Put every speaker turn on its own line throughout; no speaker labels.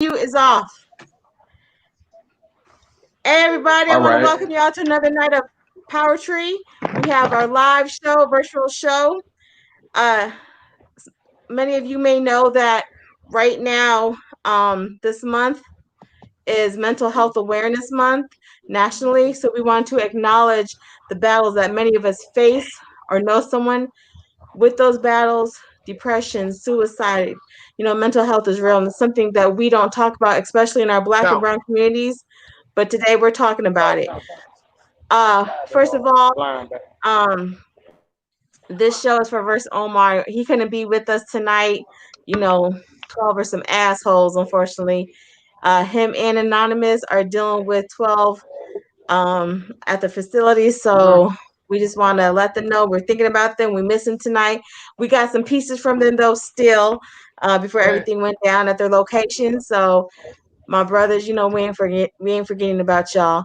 Is off. Hey everybody, I
All
want to
right.
welcome y'all to another night of POWERtry. We have our live show, virtual show. Uh, Many of you may know that right now, this month is Mental Health Awareness Month nationally. So we want to acknowledge the battles that many of us face or know someone with those battles, depression, suicide. Mental health is real and it's something that we don't talk about, especially in our Black and Brown communities. But today we're talking about it. First of all, um, this show is for Verse Omar. He couldn't be with us tonight. 12 are some assholes, unfortunately. Him and Anonymous are dealing with 12 at the facility. So we just want to let them know we're thinking about them. We miss them tonight. We got some pieces from them though still before everything went down at their location. So my brothers, we ain't forgetting about y'all.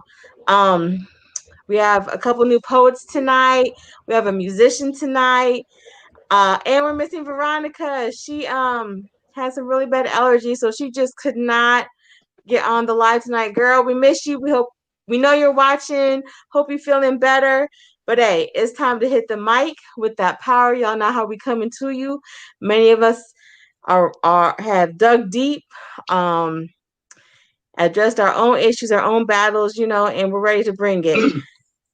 We have a couple new poets tonight. We have a musician tonight. And we're missing Veronica. She has some really bad allergies, so she just could not get on the live tonight. Girl, we miss you. We know you're watching. Hope you're feeling better. But hey, it's time to hit the mic with that power. Y'all know how we coming to you. Many of us have dug deep, addressed our own issues, our own battles, and we're ready to bring it.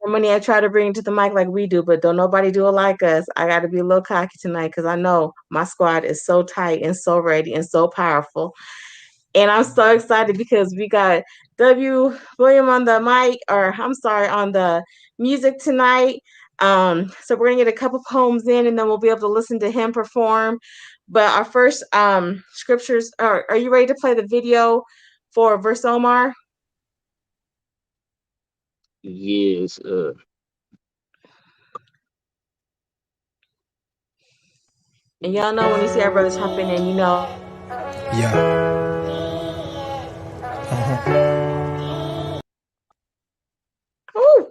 Somebody I try to bring it to the mic like we do, but don't nobody do it like us. I got to be a little cocky tonight because I know my squad is so tight and so ready and so powerful. And I'm so excited because we got W. William on the mic, or I'm sorry, on the music tonight. So we're gonna get a couple poems in, and then we'll be able to listen to him perform. But our first scriptures. Are you ready to play the video for Verse Omar?
Yes.
And y'all know when you see our brothers hopping in,
Yeah.
Ooh,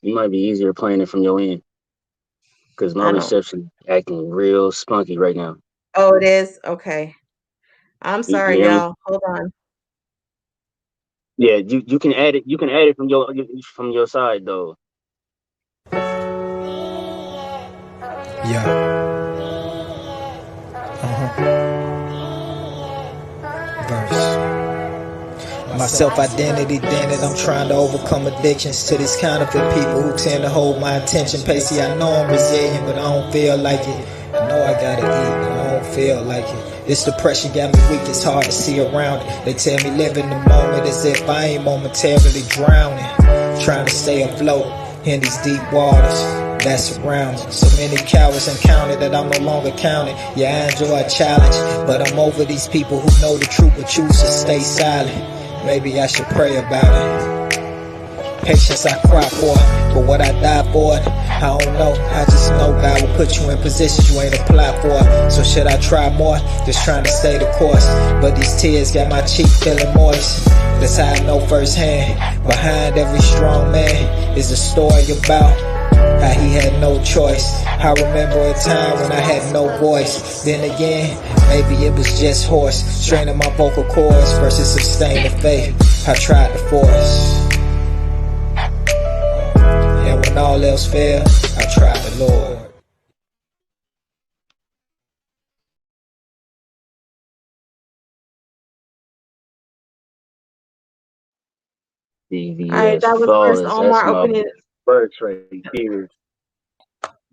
It might be easier playing it from your end because my
I don't.
reception acting real spunky right now.
Oh, it is okay. I'm
You
sorry,
hear me?
y'all. Hold on.
Yeah, you can add it. You can add it from your side though.
Yeah. Verse. My self-identity dented, I'm trying to overcome addictions to these counterfeit people who tend to hold my attention. Pacey, I know I'm resilient, but I don't feel like it. I know I gotta eat, but I don't feel like it. This depression got me weak, it's hard to see around it. They tell me live in the moment as if I ain't momentarily drowning. Trying to stay afloat in these deep waters that surround me. So many cowards encountered that I'm no longer counted. Yeah, I enjoy a challenge, but I'm over these people who know the truth but choose to stay silent. Maybe I should pray about it. Patience I cry for, but what I die for, I don't know. I just know God will put you in positions you ain't applied for. So should I try more? Just trying to stay the course. But these tears got my cheek feeling moist. That's how I know firsthand. Behind every strong man is a story about how he had no choice. I remember a time when I had no voice. Then again, maybe it was just hoarse, straining my vocal cords versus sustaining faith I tried to force. And when all else failed, I tried the Lord.
All right,
CVS
that was Verse
flawless. That's
Omar
my
opening.
bird right here.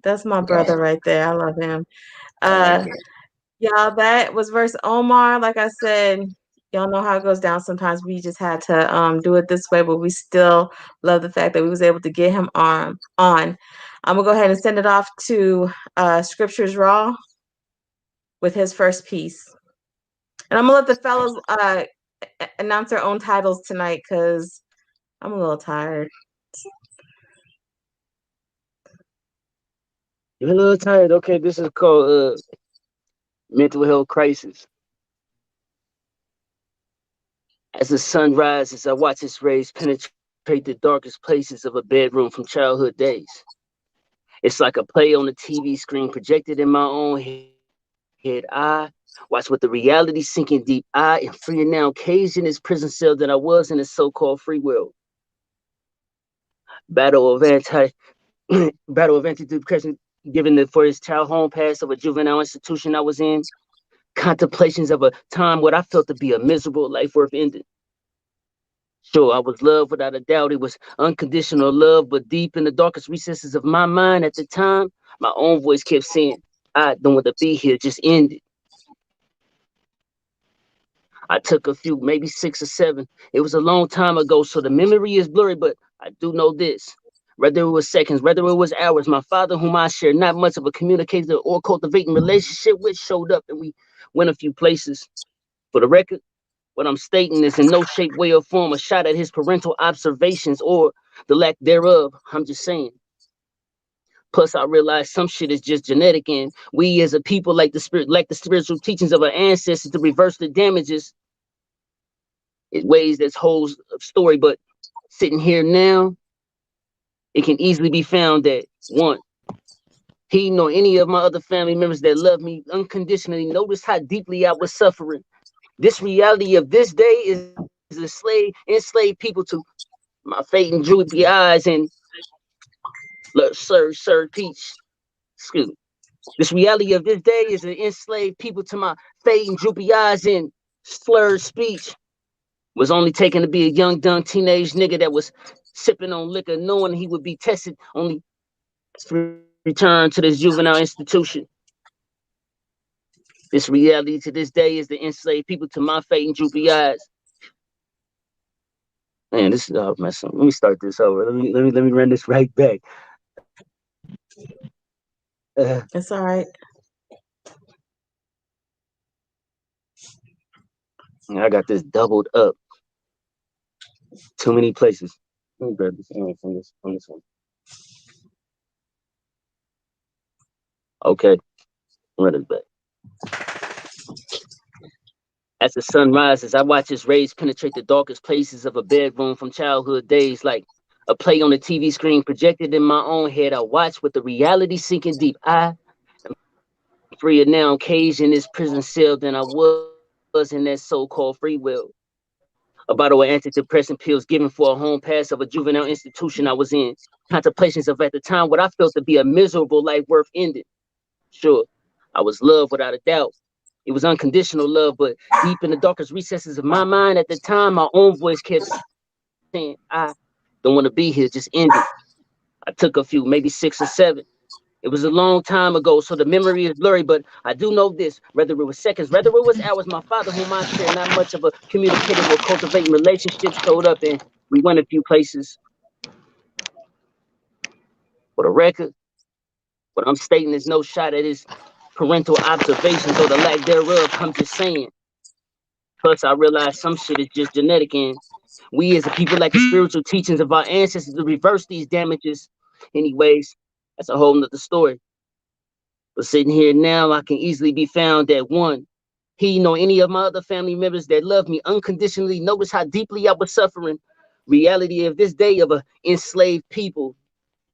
That's my brother right there. I love him.
I like
Uh,
it.
y'all, that was Verse Omar. Like I said, y'all know how it goes down. Sometimes we just had to do it this way, but we still love the fact that we was able to get him on. I'm gonna go ahead and send it off to Scriptures Raw with his first piece, and I'm gonna let the fellas announce their own titles tonight because I'm a little tired.
You're a little tired. Okay, this is called mental health crisis. As the sun rises, I watch its rays penetrate the darkest places of a bedroom from childhood days. It's like a play on the TV screen projected in my own head. I Watch with the reality sinking deep. I am freer now, caged in this prison cell than I was in this so-called free world. Battle of anti battle of anti-depression given for his child home pass of a juvenile institution I was in. Contemplations of a time what I felt to be a miserable life worth ending. Sure, I was loved without a doubt. It was unconditional love, but deep in the darkest recesses of my mind at the time, my own voice kept saying, I don't want to be here, just end it. I took a few, maybe 6 or 7. It was a long time ago, so the memory is blurry, but I do know this. Whether it was seconds, whether it was hours, my father, whom I shared not much of a communicator or cultivating relationship with, showed up and we went a few places. For the record, what I'm stating is in no shape, way, or form a shot at his parental observations or the lack thereof. I'm just saying. Plus, I realize some shit is just genetic, and we as a people like the spiritual teachings of our ancestors to reverse the damages in ways that's whole story. But sitting here now, it can easily be found that one, he nor any of my other family members that love me unconditionally noticed how deeply I was suffering. This reality of this day is enslaved people to my fate and droopy eyes and Sir Peach. Excuse me. This reality of this day is an enslaved people to my fate and droopy eyes and slurred speech. Was only taken to be a young, dumb teenage nigga that was sipping on liquor, knowing he would be tested only to return to this juvenile institution. This reality to this day is the enslaved people to my fate and droopy eyes. Man, this is all messing. Let me start this over. Let me run this right back.
It's all right.
I got this doubled up. Too many places. Let me grab this from this one. Okay, run it back. As the sun rises, I watch its rays penetrate the darkest places of a bedroom from childhood days, like a play on the TV screen projected in my own head. I watch with the reality sinking deep. I am freer now, caged in this prison cell than I was in that so-called free will. A bottle of antidepressant pills given for a home pass of a juvenile institution I was in. Contemplations of at the time what I felt to be a miserable life worth ending. Sure, I was loved without a doubt. It was unconditional love, but deep in the darkest recesses of my mind at the time, my own voice kept saying, I don't want to be here, just end it. I took a few, maybe 6 or 7. It was a long time ago, so the memory is blurry, but I do know this. Whether it was seconds, whether it was hours, my father, whom I shared not much of a communicative or cultivating relationship, showed up and we went a few places. For the record, what I'm stating is no shot at his parental observations or the lack thereof. I'm just saying. Plus, I realize some shit is just genetic, and we as a people like the spiritual teachings of our ancestors to reverse these damages. Anyways, that's a whole nother story. But sitting here now, I can easily be found that one, he nor any of my other family members that love me unconditionally notice how deeply I was suffering. Reality of this day of a enslaved people.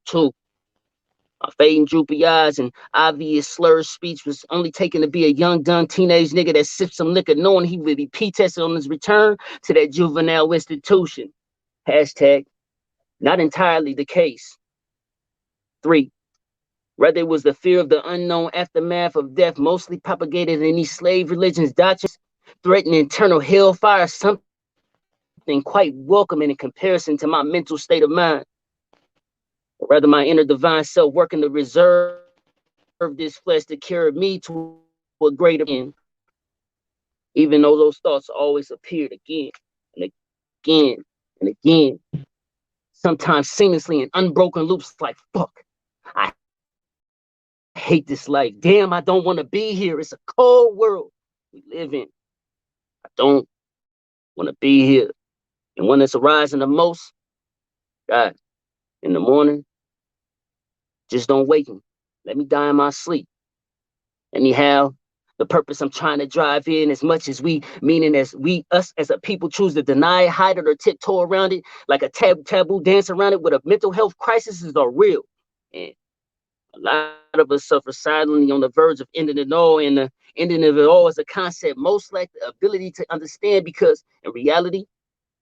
Two, my fading droopy eyes and obvious slurred speech was only taken to be a young, dumb teenage nigga that sipped some liquor knowing he would be P-tested on his return to that juvenile institution. Hashtag, not entirely the case. Three, rather it was the fear of the unknown aftermath of death mostly propagated in these slave religions doctrines, threatening eternal hellfire, something quite welcome in comparison to my mental state of mind. Or rather my inner divine self working to reserve this flesh to carry me to a greater end, even though those thoughts always appeared again and again and again, sometimes seamlessly in unbroken loops like fuck. I hate this life. Damn, I don't want to be here. It's a cold world we live in. I don't want to be here. And one that's arising the most, God, in the morning, just don't wake me. Let me die in my sleep. Anyhow, the purpose I'm trying to drive in, as much as we, meaning as we, us as a people choose to deny it, hide it, or tiptoe around it, like a taboo dance around it with a mental health crisis, is are real. And a lot of us suffer silently on the verge of ending it all. And the ending of it all is a concept most lack the ability to understand, because in reality,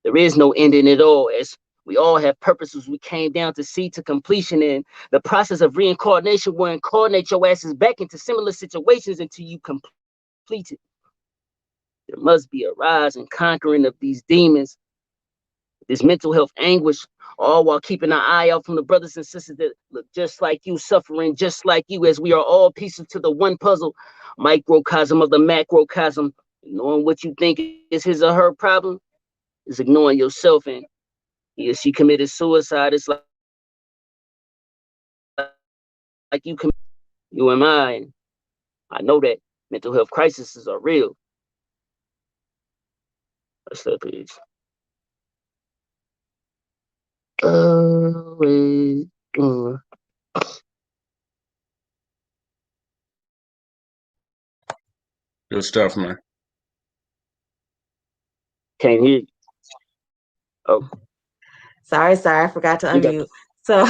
there is no ending at all, as we all have purposes we came down to see to completion, and the process of reincarnation will incarnate your asses back into similar situations until you complete it. There must be a rise and conquering of these demons, this mental health anguish, all while keeping an eye out from the brothers and sisters that look just like you, suffering just like you, as we are all pieces to the one puzzle, microcosm of the macrocosm. Knowing what you think is his or her problem is ignoring yourself, and he or she committed suicide. It's like you and I, and I know that mental health crises are real. That's that piece. Wait.
Good stuff, man.
Can't hear you. Oh,
Sorry, I forgot to unmute. So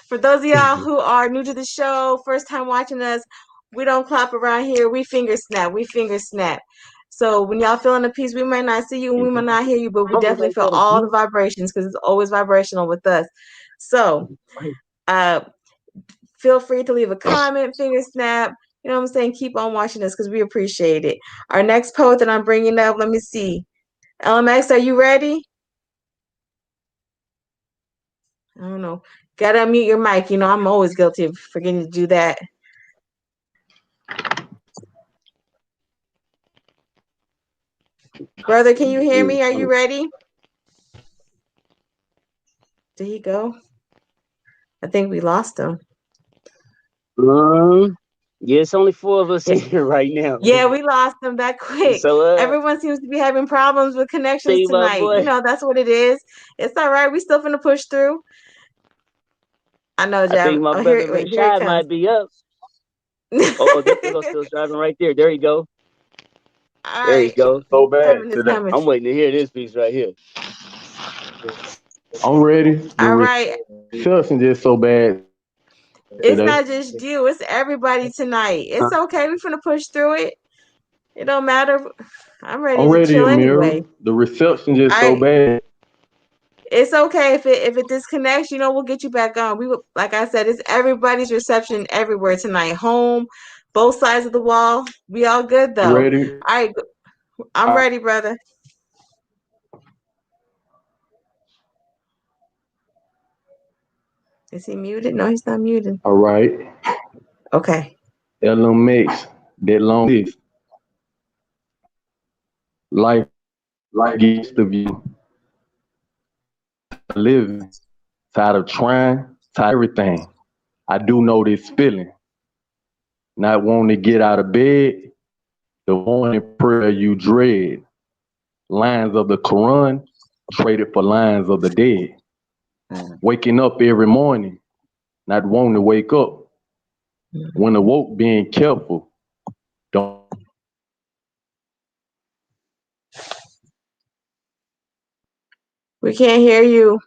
for those of y'all who are new to the show, first time watching us, we don't clap around here. We finger snap. So when y'all feeling a piece, we might not see you and we might not hear you, but we definitely feel all the vibrations because it's always vibrational with us. So feel free to leave a comment, finger snap. You know what I'm saying? Keep on watching us because we appreciate it. Our next poet that I'm bringing up, let me see. LMX, are you ready? I don't know. Gotta unmute your mic. You know, I'm always guilty of forgetting to do that. Brother, can you hear me? Are you ready? Did he go? I think we lost him.
Yeah, it's only 4 of us in here right now.
Yeah, we lost him that quick.
So,
everyone seems to be having problems with connections tonight. You know, that's what it is. It's all right. We still finna push through. I know, Jab.
I think my brother Rashad might be up. Oh, there goes still driving right there. There you go.
All
there you go.
So bad
today.
I'm waiting to hear this piece right here.
I'm ready.
All right.
Reception just so bad.
It's not just you. It's everybody tonight. It's okay. We're finna push through it. It don't matter. I'm ready to chill anyway.
The reception just so bad.
It's okay if it disconnects. You know, we'll get you back on. We like I said, it's everybody's reception everywhere tonight. Home, both sides of the wall. We all good though.
Ready?
All right, I'm ready, brother. Is he muted? No, he's not muted.
All right.
Okay.
LMX, that long list. Life gets the view. Living, tired of trying, tired of everything. I do know this feeling. Not wanting to get out of bed, the morning prayer you dread. Lines of the Quran traded for lines of the dead. Waking up every morning, not wanting to wake up. When awoke, being careful. Don't.
We can't hear you.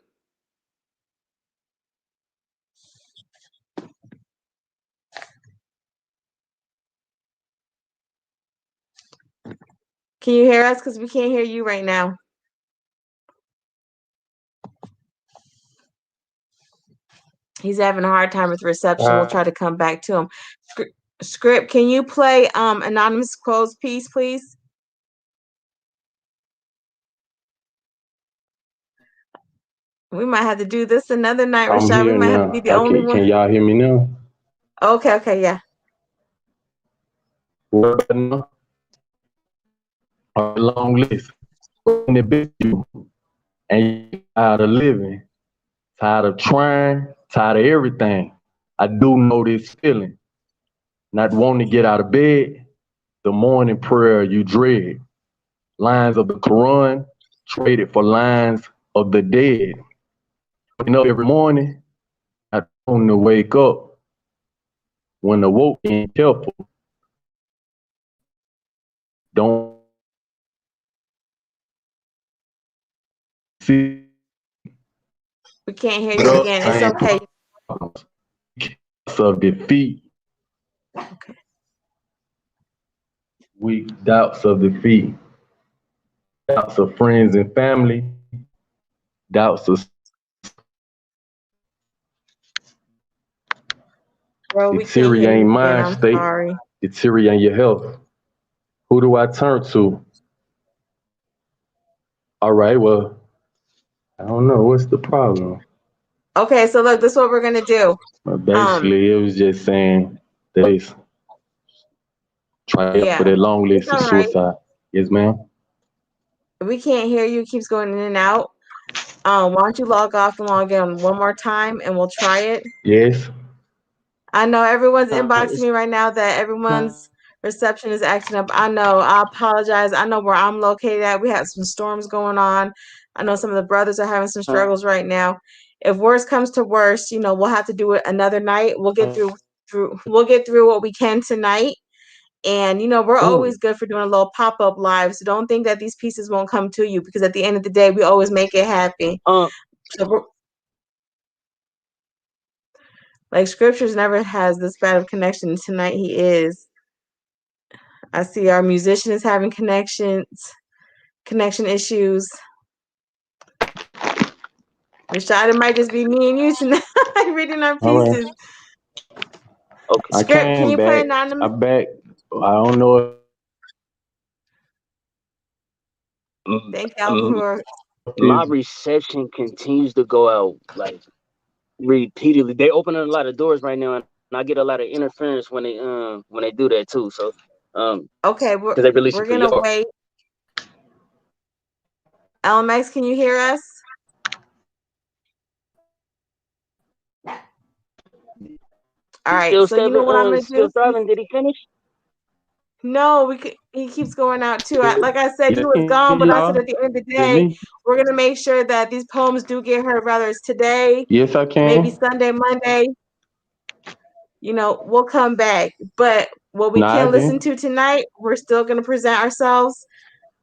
Can you hear us? Because we can't hear you right now. He's having a hard time with reception. We'll try to come back to him. Script, can you play Anonymous Quotes piece, please? We might have to do this another night, Rashad. We might have to be the only one.
Can y'all hear me now?
Okay, yeah.
A long list. And you tired of living, tired of trying, tired of everything. I do know this feeling. Not wanting to get out of bed, the morning prayer you dread. Lines of the Quran traded for lines of the dead. Waking up every morning, not wanting to wake up. When awoke, being careful. Don't see.
We can't hear you again. It's okay.
Of defeat.
Okay.
weak doubts of defeat, doubts of friends and family, doubts of
Bro, we can't hear
deteriorating
you again.
mind
I'm
state,
sorry.
deteriorating your health. Who do I turn to? All right, well, I don't know. What's the problem?
Okay, so look, this is what we're gonna do.
But
Um,
basically, it was just saying that it's try out for
yeah,
that long
it's
list of
all right.
suicide. Yes, ma'am.
We can't hear you. It keeps going in and out. Why don't you log off and log in one more time and we'll try it.
Yes.
I know everyone's inboxing
It's
me right now that everyone's reception is acting up. I know. I apologize. I know where I'm located at. We have some storms going on. I know some of the brothers are having some struggles right now. If worse comes to worse, we'll have to do it another night. We'll get through what we can tonight. And we're always good for doing a little pop-up live. So don't think that these pieces won't come to you because at the end of the day, we always make it happy.
um
So like scriptures never has this bad of connection. Tonight he is. I see our musician is having connection issues. Rashad, it might just be me and you tonight reading our
All right.
pieces.
okay.
I
Script, can
came
you play
back. I
anonymous?
back. I don't know if
Thank y'all
Mm,
for
my
it's
reception continues to go out like repeatedly. They opening a lot of doors right now, and I get a lot of interference when they do that too. So
okay. We're
because they release
we're
it for
gonna
y'all.
wait. LMX, can you hear us? All
He's
right.
still
So you know what I'm gonna
still
do?
thriving. Did he finish?
No, he keeps going out too. Like I said,
yeah.
you was
Can
gone, but I said
y'all
at the end of the
hear
day,
me?
we're gonna make sure that these poems do get heard, whether it's today,
Yes, I
maybe
can.
Sunday, Monday. We'll come back. But what we
No, I
can listen
didn't.
to tonight, we're still gonna present ourselves.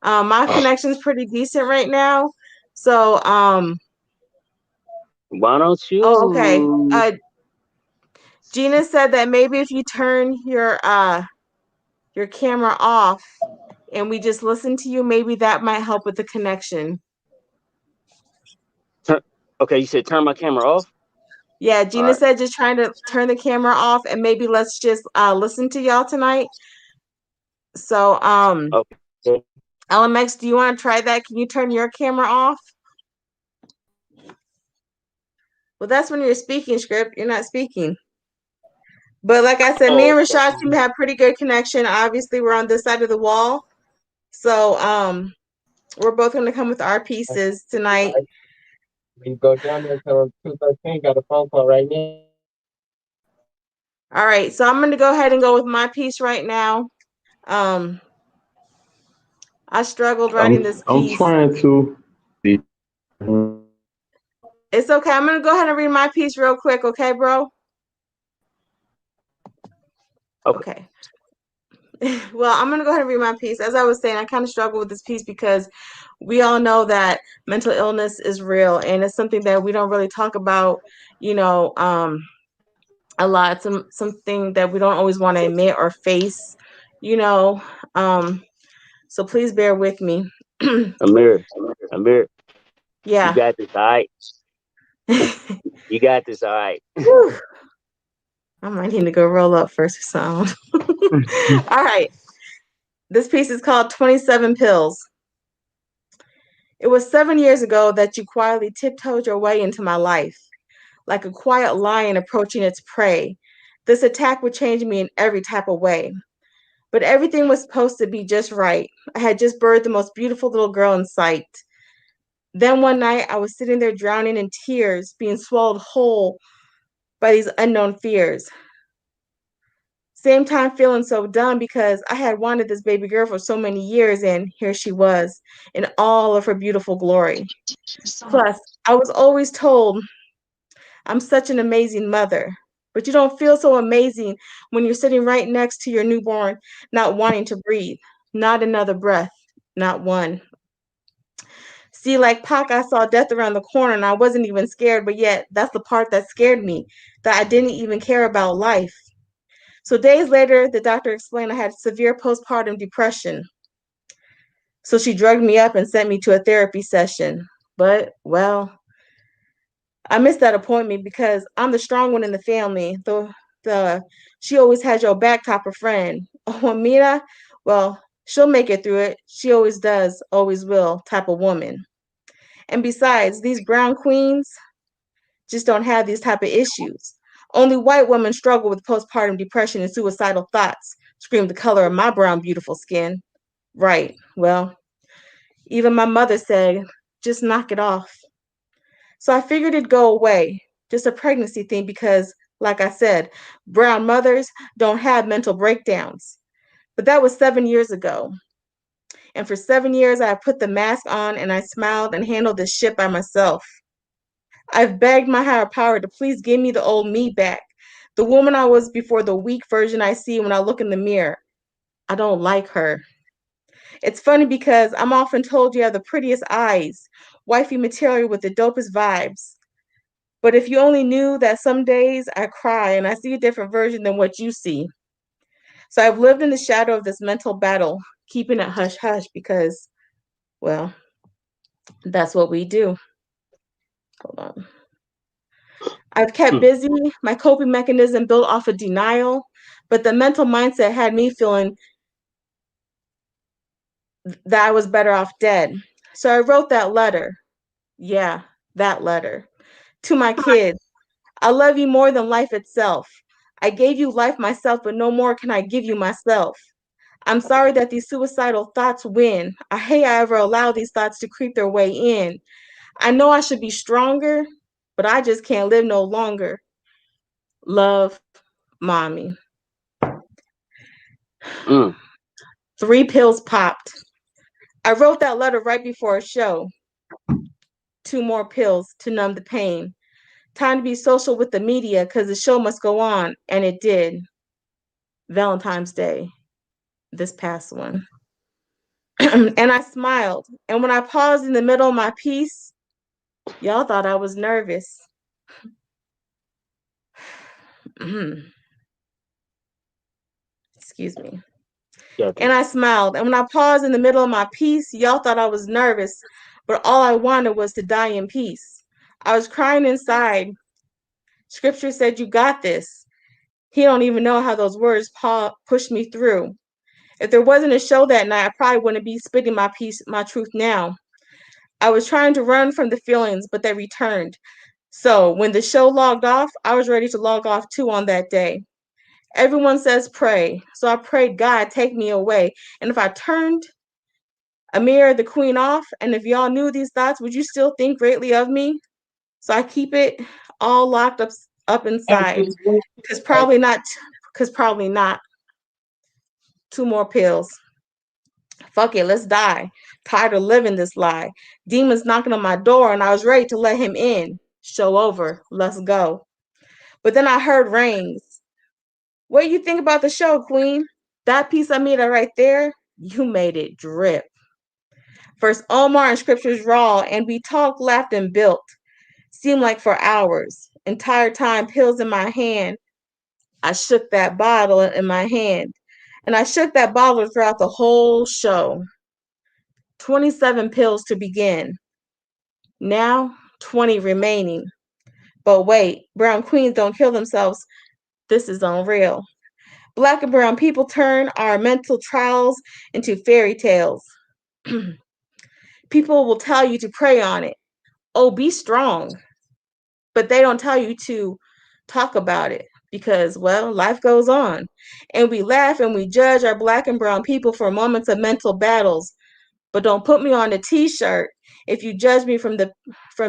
My connection's pretty decent right now. So,
Why don't
oh, okay.
you?
Gina said that maybe if you turn your camera off and we just listen to you, maybe that might help with the connection.
Turn, okay, you said turn my camera off.
Yeah,
All
Gina
right.
said just trying to turn the camera off and maybe let's just listen to y'all tonight. So,
Okay.
LMX, do you want to try that? Can you turn your camera off? Well, that's when you're speaking, Script. You're not speaking. But like I said, me
Oh,
and
okay.
Rashad seem to have pretty good connection. Obviously, we're on this side of the wall. So, we're both going to come with our pieces tonight.
We go down there to 213. Got a phone call right now.
All right, so I'm going to go ahead and go with my piece right now. Um, I struggled writing this
I'm
piece.
trying to.
It's okay. I'm going to go ahead and read my piece real quick, okay, bro?
Okay.
Okay. Well, I'm going to go ahead and read my piece. As I was saying, I kind of struggle with this piece because we all know that mental illness is real and it's something that we don't really talk about, you know, a lot. Something that we don't always want to admit or face, you know. So please bear with me.
Amir, Amir, you
Yeah.
got this. All right. You got this. All right.
Whew. I might need to go roll up first or something. All right. This piece is called 27 Pills. It was 7 years ago that you quietly tiptoed your way into my life, like a quiet lion approaching its prey. This attack would change me in every type of way. But everything was supposed to be just right. I had just birthed the most beautiful little girl in sight. Then one night, I was sitting there drowning in tears, being swallowed whole by these unknown fears. Same time feeling so dumb because I had wanted this baby girl for so many years, and here she was in all of her beautiful glory. Plus, I was always told I'm such an amazing mother. But you don't feel so amazing when you're sitting right next to your newborn, not wanting to breathe, not another breath, not one. See, like Pac, I saw death around the corner and I wasn't even scared, but yet that's the part that scared me, that I didn't even care about life. So days later, the doctor explained I had severe postpartum depression. So she drugged me up and sent me to a therapy session. But, well, I missed that appointment because I'm the strong one in the family. The she always has your back type of friend. Oh, Amina, well, she'll make it through it. She always does, always will type of woman. And besides, these brown queens just don't have these type of issues. Only white women struggle with postpartum depression and suicidal thoughts. Scream the color of my brown, beautiful skin. Right. Well, even my mother said, just knock it off. So I figured it'd go away, just a pregnancy thing, because, like I said, brown mothers don't have mental breakdowns. But that was 7 years ago. And for 7 years, I put the mask on and I smiled and handled this shit by myself. I've begged my higher power to please give me the old me back, the woman I was before the weak version I see when I look in the mirror. I don't like her. It's funny because I'm often told you have the prettiest eyes, wifey material with the dopest vibes. But if you only knew that some days I cry and I see a different version than what you see. So I've lived in the shadow of this mental battle, keeping it hush hush because, well, that's what we do. Hold on. I've kept busy, my coping mechanism built off of denial, but the mental mindset had me feeling that I was better off dead. So I wrote that letter. Yeah, that letter. To my kids. I love you more than life itself. I gave you life myself, but no more can I give you myself. I'm sorry that these suicidal thoughts win. I hate I ever allow these thoughts to creep their way in. I know I should be stronger, but I just can't live no longer. Love, mommy.
Mm.
3 pills popped. I wrote that letter right before a show. 2 more pills to numb the pain. Time to be social with the media because the show must go on, and it did. Valentine's Day, this past one. And I smiled. And when I paused in the middle of my piece, y'all thought I was nervous. Excuse me.
Gotcha.
And I smiled. And when I paused in the middle of my piece, y'all thought I was nervous, but all I wanted was to die in peace. I was crying inside. Scripture said, you got this. He don't even know how those words pushed me through. If there wasn't a show that night, I probably wouldn't be spitting my truth now. I was trying to run from the feelings, but they returned. So when the show logged off, I was ready to log off too on that day. Everyone says pray. So I prayed, God, take me away. And if I turned Amir, the queen, off, and if y'all knew these thoughts, would you still think greatly of me? So I keep it all locked up inside. Because probably not. Because probably not. 2 more pills. Fuck it, let's die. Tired of living this lie. Demons knocking on my door, and I was ready to let him in. Show over. Let's go. But then I heard rings. What do you think about the show, Queen? That piece I made right there, you made it drip. First Omar and scriptures raw, and we talked, laughed, and built. Seemed like for hours. Entire time, pills in my hand. I shook that bottle in my hand. And I shook that bottle throughout the whole show. 27 pills to begin. Now, 20 remaining. But wait, brown queens don't kill themselves. This is unreal. Black and brown people turn our mental trials into fairy tales. People will tell you to pray on it. Oh, be strong. But they don't tell you to talk about it because, well, life goes on. And we laugh and we judge our black and brown people for moments of mental battles. But don't put me on a t-shirt if you judge me from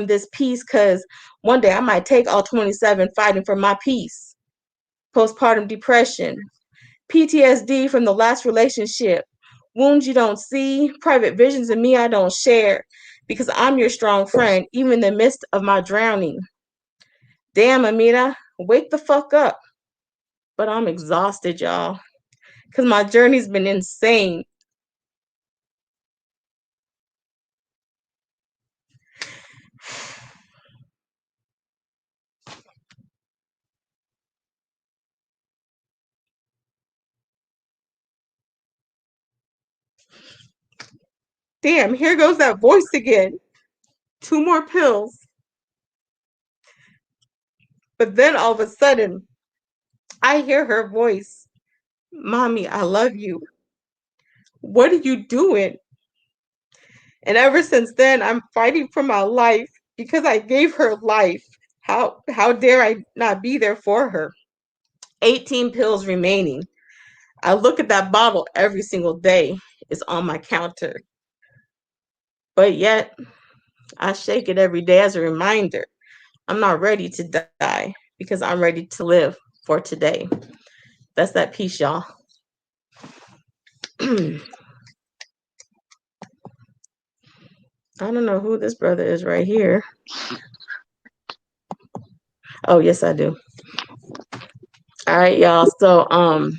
this piece, because one day I might take all 27 fighting for my peace. Postpartum depression, PTSD from the last relationship, wounds you don't see, private visions of me I don't share, because I'm your strong friend, even in the midst of my drowning. Damn, Amina, wake the fuck up. But I'm exhausted, y'all, because my journey's been insane. damn, here goes that voice again. 2 more pills. But then all of a sudden, I hear her voice. Mommy, I love you. What are you doing? And ever since then, I'm fighting for my life because I gave her life. How dare I not be there for her? 18 pills remaining. I look at that bottle every single day. It's on my counter. But yet, I shake it every day as a reminder. I'm not ready to die because I'm ready to live for today. That's that piece, y'all. I don't know who this brother is right here. Oh, yes, I do. All right, y'all. So, I'm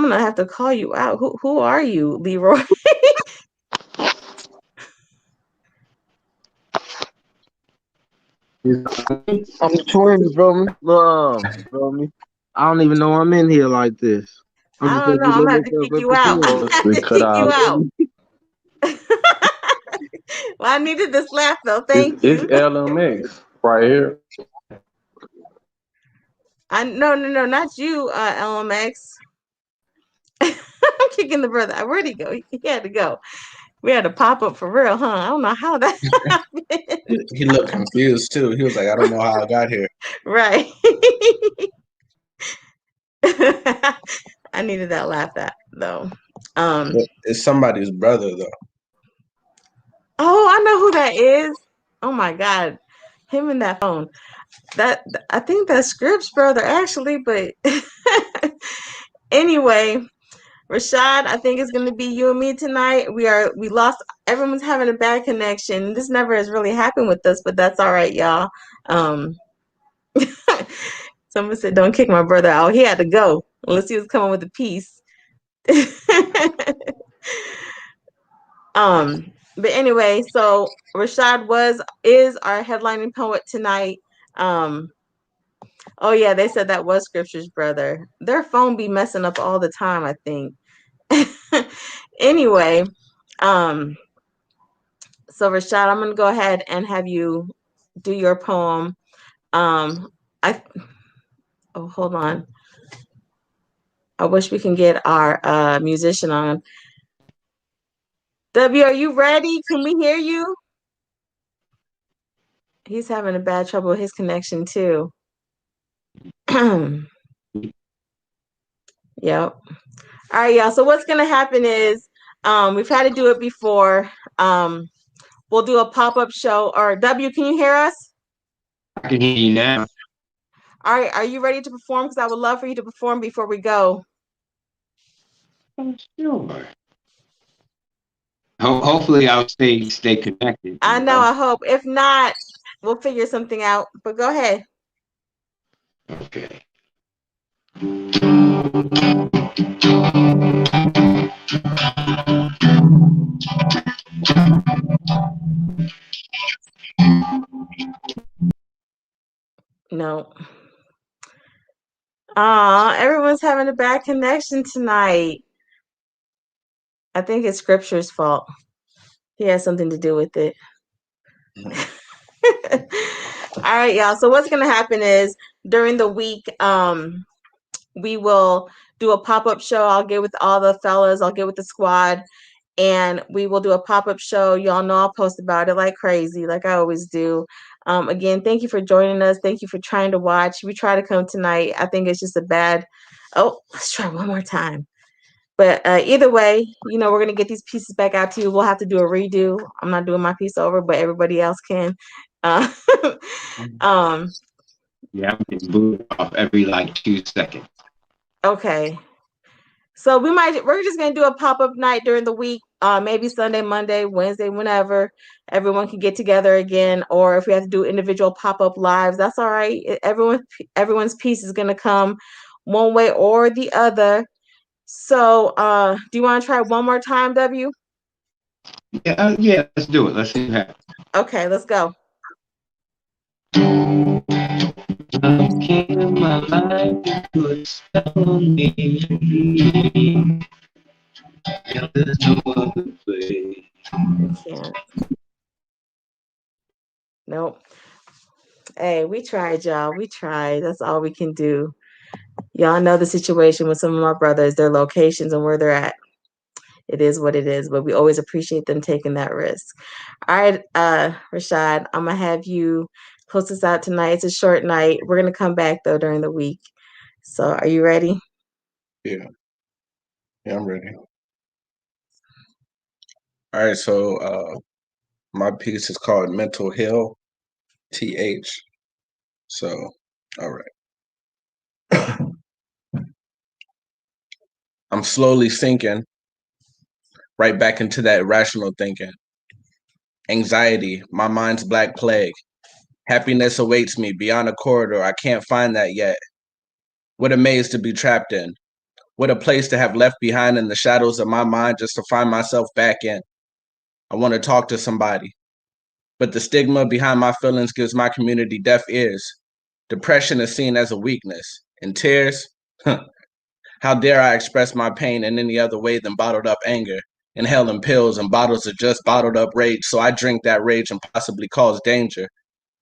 gonna have to call you out. Who are you, Leroy?
I'm twins, bro. Bro, me. I don't even know I'm in here like this. I'm
I
just
don't
supposed
know.
to
I'm
be
gonna have to
looking
kick
up
you out. I'm
at
gonna have
We
to
cut
kick you
out.
out. Well, I needed this laugh though.
It's
Thank you.
LMX right here.
No, not you, LMX. I'm kicking the brother. Where'd he go? He had to go. We had to pop up for real, huh? I don't know how that happened.
He looked confused too. He was like, I don't know how I got here.
Right. I needed that laugh at though.
It's somebody's brother though.
Oh, I know who that is. Oh my God. Him and that phone. That I think that's Scripps' brother actually, but anyway, Rashad, I think it's gonna be you and me tonight. We lost, everyone's having a bad connection. This never has really happened with us, but that's all right, y'all. Someone said don't kick my brother out. He had to go unless he was coming with a piece. But anyway, so Rashad is our headlining poet tonight. Oh yeah, they said that was Scripture's brother. Their phone be messing up all the time, I think. Anyway, so Rashad, I'm gonna go ahead and have you do your poem. I hold on. I wish we can get our musician on. W, are you ready? Can we hear you? He's having a bad trouble with his connection too. Yep. All right, y'all. So what's gonna happen is we've had to do it before. We'll do a pop-up show. Or W, can you hear us?
I can hear you now.
All right, are you ready to perform? Because I would love for you to perform before we go.
Oh, sure. Hopefully, I'll stay connected.
I know. I hope. If not, we'll figure something out. But go ahead.
Okay.
No. Everyone's having a bad connection tonight. I think it's Scripture's fault. He has something to do with it. All right, y'all. So what's gonna happen is during the week, we will do a pop-up show. I'll get with all the fellas, I'll get with the squad, and we will do a pop-up show. Y'all know I'll post about it like crazy, like I always do. Again, thank you for joining us. Thank you for trying to watch. We try to come tonight. I think it's just a bad. Oh, let's try one more time. But either way, we're going to get these pieces back out to you. We'll have to do a redo. I'm not doing my piece over, but everybody else can.
Yeah, I'm getting booed off every like 2 seconds.
Okay. So we're just going to do a pop-up night during the week, maybe Sunday, Monday, Wednesday, whenever everyone can get together again. Or if we have to do individual pop-up lives, that's all right. Everyone's piece is going to come one way or the other. So, do you want to try one more time, W?
Yeah, let's do it. Let's see what happens.
Okay, let's go.
How can my life put a spell on me? Yeah, there's no other way.
We can't. Nope. Hey, we tried, y'all. We tried. That's all we can do. Y'all know the situation with some of my brothers, their locations and where they're at. It is what it is, but we always appreciate them taking that risk. All right, Rashad, I'm gonna have you close us out tonight. It's a short night. We're gonna come back though during the week. So are you ready?
Yeah, yeah, I'm ready. All right, so my piece is called Mental Hill, TH. So, all right. I'm slowly sinking right back into that irrational thinking. Anxiety, my mind's black plague. Happiness awaits me beyond a corridor. I can't find that yet. What a maze to be trapped in. What a place to have left behind in the shadows of my mind just to find myself back in. I want to talk to somebody, but the stigma behind my feelings gives my community deaf ears. Depression is seen as a weakness, and tears, how dare I express my pain in any other way than bottled up anger? Inhaling pills and bottles of just bottled up rage, so I drink that rage and possibly cause danger.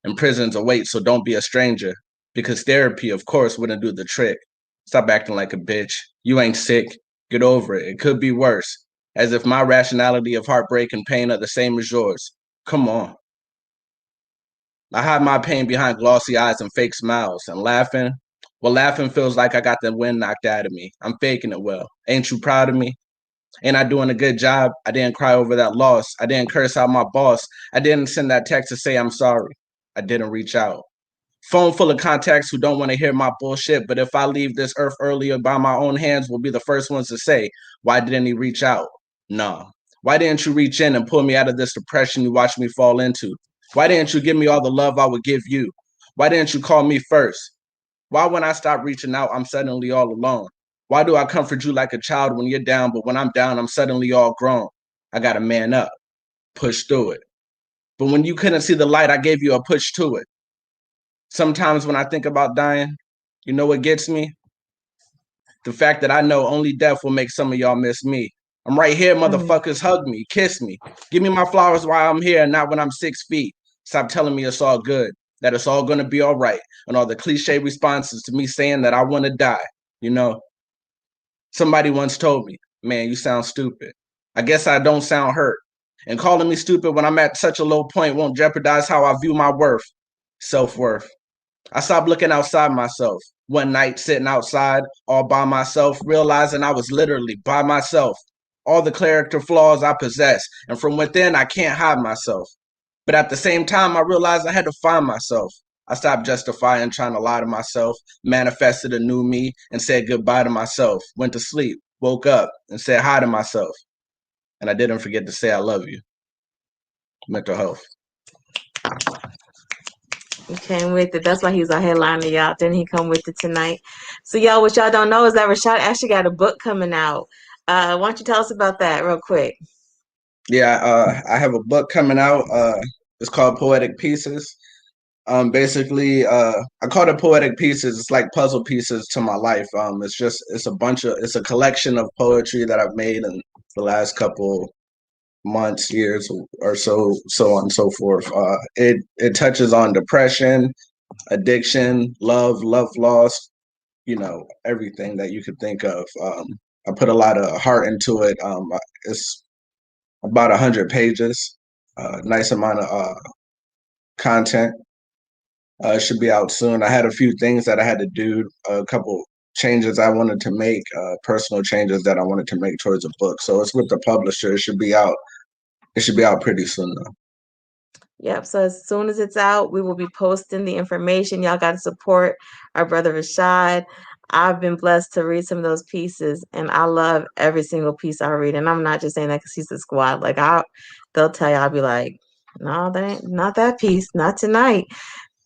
And prisons await, so don't be a stranger. Because therapy, of course, wouldn't do the trick. Stop acting like a bitch. You ain't sick. Get over it. It could be worse. As if my rationality of heartbreak and pain are the same as yours. Come on. I hide my pain behind glossy eyes and fake smiles. And laughing, well, laughing feels like I got the wind knocked out of me. I'm faking it well. Ain't you proud of me? Ain't I doing a good job? I didn't cry over that loss. I didn't curse out my boss. I didn't send that text to say I'm sorry. I didn't reach out. Phone full of contacts who don't want to hear my bullshit, but if I leave this earth earlier by my own hands, will be the first ones to say, why didn't he reach out? No. Why didn't you reach in and pull me out of this depression you watched me fall into? Why didn't you give me all the love I would give you? Why didn't you call me first? Why when I stop reaching out, I'm suddenly all alone? Why do I comfort you like a child when you're down, but when I'm down, I'm suddenly all grown? I got to man up, push through it. But when you couldn't see the light, I gave you a push to it. Sometimes when I think about dying, you know what gets me? The fact that I know only death will make some of y'all miss me. I'm right here, motherfuckers. Hug me, kiss me. Give me my flowers while I'm here, not when I'm 6 feet. Stop telling me it's all good, that it's all gonna be all right, and all the cliche responses to me saying that I wanna die. You know, somebody once told me, man, you sound stupid. I guess I don't sound hurt. And calling me stupid when I'm at such a low point won't jeopardize how I view my worth, self worth. I stopped looking outside myself. One night, sitting outside all by myself, realizing I was literally by myself. All the character flaws I possess, and from within, I can't hide myself. But at the same time, I realized I had to find myself. I stopped justifying trying to lie to myself, manifested a new me, and said goodbye to myself. Went to sleep, woke up, and said hi to myself. And I didn't forget to say I love you. Mental health.
He came with it. That's why he was our headliner, y'all. Didn't he come with it tonight? So, y'all, what y'all don't know is that Rashad actually got a book coming out. Why don't you tell us about that real quick?
Yeah, I have a book coming out. It's called Poetic Pieces. Basically, I call it poetic pieces. It's like puzzle pieces to my life. It's a collection of poetry that I've made in the last couple months, years or so on and so forth. It touches on depression, addiction, love lost, everything that you could think of. I put a lot of heart into it. It's about 100 pages, nice amount of content. It should be out soon. I had a few things that I had to do, a couple changes I wanted to make, personal changes that I wanted to make towards a book. So it's with the publisher. It should be out. It should be out pretty soon though.
Yep. So as soon as it's out, we will be posting the information. Y'all got to support our brother Rashad. I've been blessed to read some of those pieces, and I love every single piece I read. And I'm not just saying that because he's the squad. Like they'll tell you, I'll be like, no, that ain't not that piece, not tonight.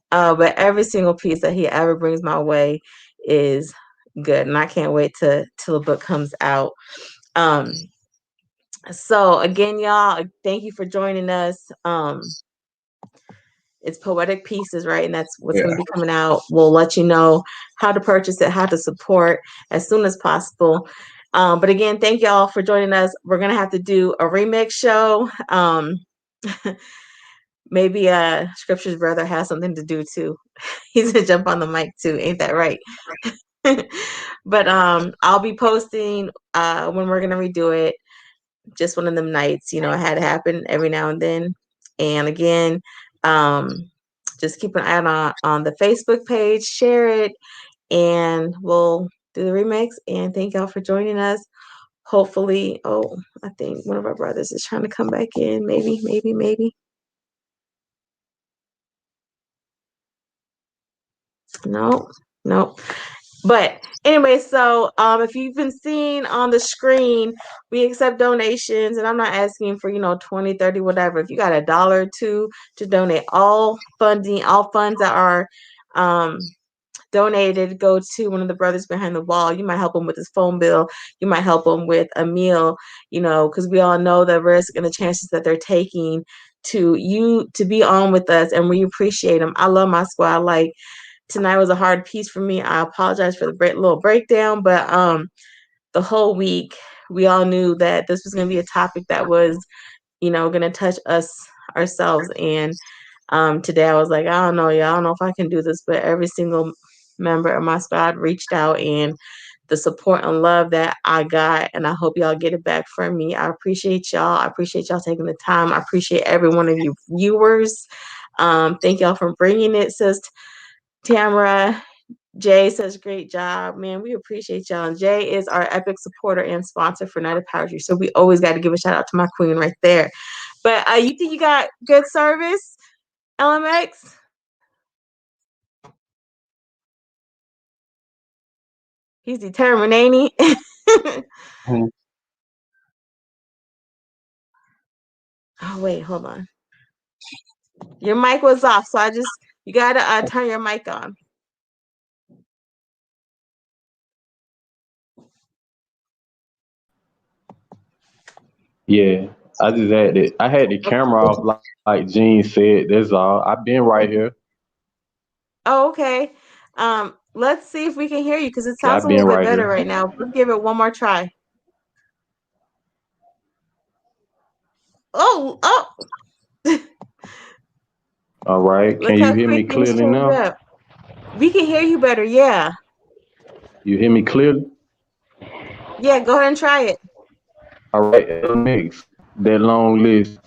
But every single piece that he ever brings my way is good, and I can't wait till the book comes out. Um, so again, y'all, thank you for joining us. It's Poetic Pieces, right? And that's what's going
Yeah.
to be coming out. We'll let you know how to purchase it, how to support as soon as possible. But again, thank y'all for joining us. We're going to have to do a remix show. Maybe Scripture's brother has something to do too. He's going to jump on the mic too. Ain't that right? But I'll be posting when we're going to redo it. Just one of them nights, it had to happen every now and then. And again, just keep an eye on the Facebook page, share it, and we'll do the remix. And thank y'all for joining us. Hopefully, I think one of our brothers is trying to come back in. Maybe. No. But anyway, so if you've been seeing on the screen, we accept donations, and I'm not asking for 20, 30, whatever. If you got $1 or $2 to donate, all funds that are donated go to one of the brothers behind the wall. You might help him with his phone bill. You might help him with a meal. Because we all know the risk and the chances that they're taking to be on with us, and we appreciate them. I love my squad. Like, tonight was a hard piece for me. I apologize for the little breakdown, but the whole week we all knew that this was going to be a topic that was, going to touch us ourselves. And today I was like, I don't know, y'all. I don't know if I can do this, but every single member of my squad reached out, and the support and love that I got, and I hope y'all get it back from me. I appreciate y'all. I appreciate y'all taking the time. I appreciate every one of you viewers. Thank y'all for bringing it, sis Tamara. Jay says, great job, man. We appreciate y'all. And Jay is our epic supporter and sponsor for Night of POWERtry. So we always got to give a shout out to my queen right there. But you think you got good service, LMX? He's determined, ain't he?
Mhm.
Oh, wait, hold on. Your mic was off, so you got to turn your mic on.
Yeah, I had the camera off like Gene said. That's all. I've been right here.
Oh, okay. Let's see if we can hear you, because it
Yeah,
sounds
I've
a
been
little bit
right
better
here.
right now. Let's give it one more try. Oh.
All right. Can
Look
you
how
hear me
quick things
clearly
change
now?
up. We can hear you better, yeah.
You hear me clearly?
Yeah, go ahead and try it.
All right. Next, that long list.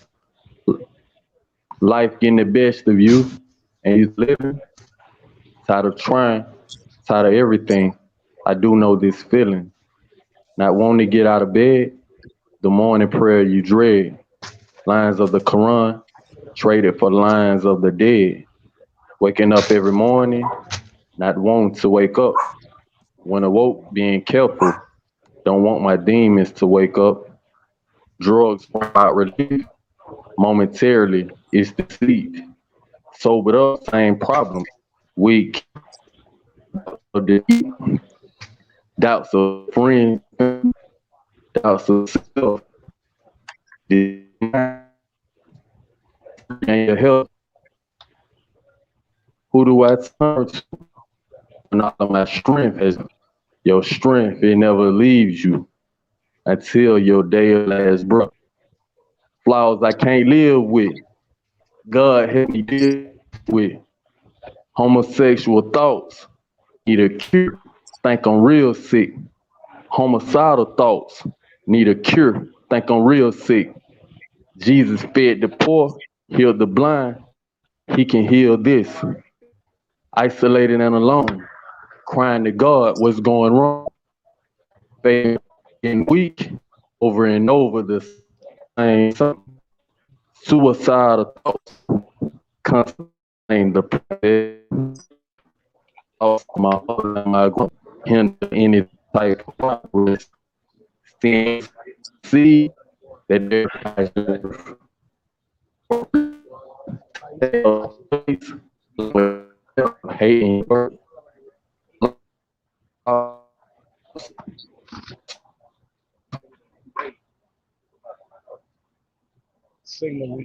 Life getting the best of you, and you living. Tired of trying. Tired of everything. I do know this feeling. Not wanting to get out of bed. The morning prayer you dread. Lines of the Quran traded for lines of the dead. Waking up every morning, not wanting to wake up. When awoke, being careful. Don't want my demons to wake up. Drugs provide relief. Momentarily, it's deceit. Sobered up, same problem. Weak, of defeat. Doubts of friends, doubts of self. And your health. Who do I turn to when all of my strength has your strength? It never leaves you until your day of last breath. Flaws I can't live with. God help me deal with homosexual thoughts. Need a cure. Think I'm real sick. Homicidal thoughts. Need a cure. Think I'm real sick. Jesus fed the poor, healed the blind. He can heal this. Isolated and alone. Crying to God, what's going wrong? Faith getting weak over and over the same something. Suicidal thoughts. Constantly the thoughts of my mother and my grandma hinder any type of progress. Seeing see that they're hating
Signal.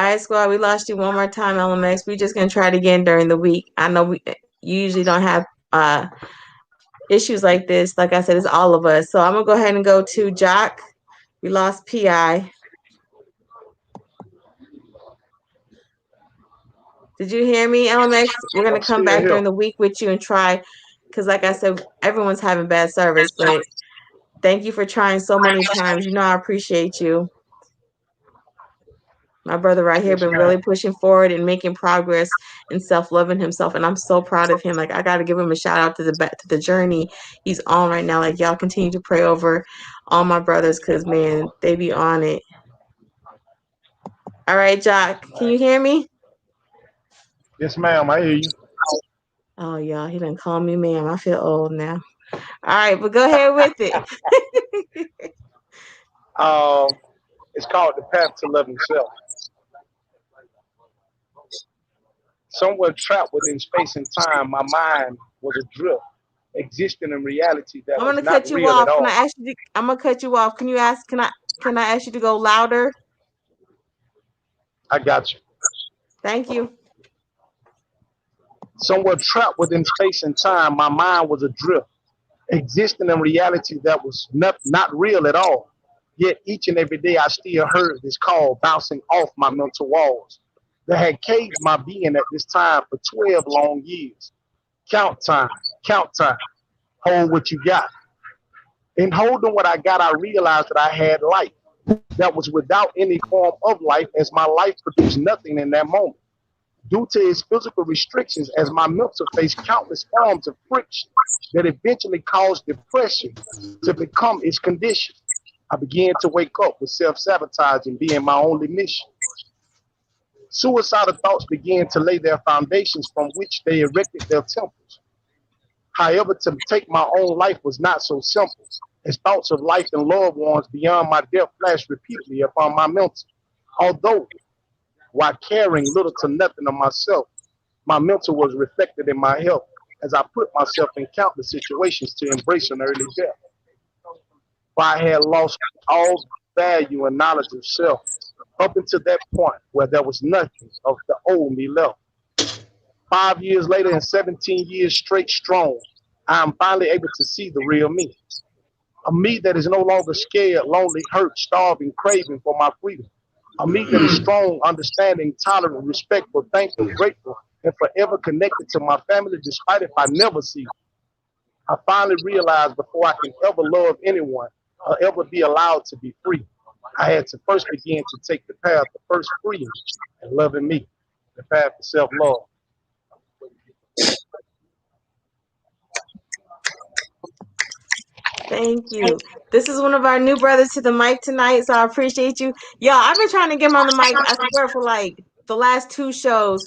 All right, squad. We lost you one more time, LMX. We're just gonna try it again during the week. I know you usually don't have issues like this. Like I said, it's all of us. So I'm gonna go ahead and go to Jock. We lost PI. Did you hear me, LMX? We're gonna come back during the week with you and try, because like I said, everyone's having bad service. But thank you for trying so many times. You know I appreciate you. My brother right here been really pushing forward and making progress and self-loving himself, and I'm so proud of him. Like I got to give him a shout out to the journey he's on right now. Like y'all continue to pray over all my brothers, cause man, they be on it. All right, Jock, can you hear me?
Yes, ma'am. I hear you.
Oh, y'all, he done call me ma'am. I feel old now. All right, but go ahead with it.
It's called The Path to Loving Self. Somewhere trapped within space and time, my mind was adrift, existing in reality that
I'm
was
gonna
not
cut you
real at
off. Can
all.
I ask you? I'm gonna cut you off. Can you ask? Can I ask you to go louder?
I got you.
Thank you.
Somewhere trapped within space and time, my mind was adrift, existing in reality that was not real at all. Yet each and every day I still heard this call bouncing off my mental walls that had caged my being at this time for 12 long years. Count time, hold what you got. In holding what I got, I realized that I had life that was without any form of life, as my life produced nothing in that moment. Due to its physical restrictions, as my mental faced countless forms of friction that eventually caused depression to become its condition. I began to wake up with self-sabotaging being my only mission. Suicidal thoughts began to lay their foundations from which they erected their temples. However, to take my own life was not so simple, as thoughts of life and loved ones beyond my death flashed repeatedly upon my mental. Although, while caring little to nothing of myself, my mental was reflected in my health as I put myself in countless situations to embrace an early death. For I had lost all value and knowledge of self up until that point where there was nothing of the old me left. 5 years later and 17 years straight strong, I am finally able to see the real me. A me that is no longer scared, lonely, hurt, starving, craving for my freedom. A me that is strong, understanding, tolerant, respectful, thankful, grateful, and forever connected to my family despite if I never see them. I finally realized before I can ever love anyone or ever be allowed to be free, I had to first begin to take the path of first freeing and loving me, the path to self-love.
Thank you. This is one of our new brothers to the mic tonight, so I appreciate you. Y'all, I've been trying to get him on the mic, I swear, for like the last two shows.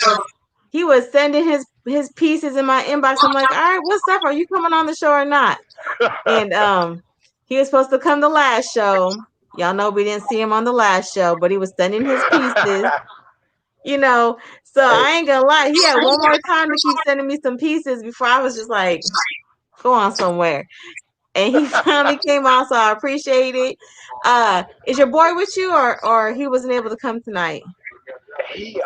He was sending his pieces in my inbox. I'm like, all right, what's up? Are you coming on the show or not? And he was supposed to come the last show. Y'all know we didn't see him on the last show, but he was sending his pieces. You know, so I ain't gonna lie, he had one more time to keep sending me some pieces before I was just like, go on somewhere. And he finally came on, so I appreciate it. Is your boy with you, or he wasn't able to come tonight?
He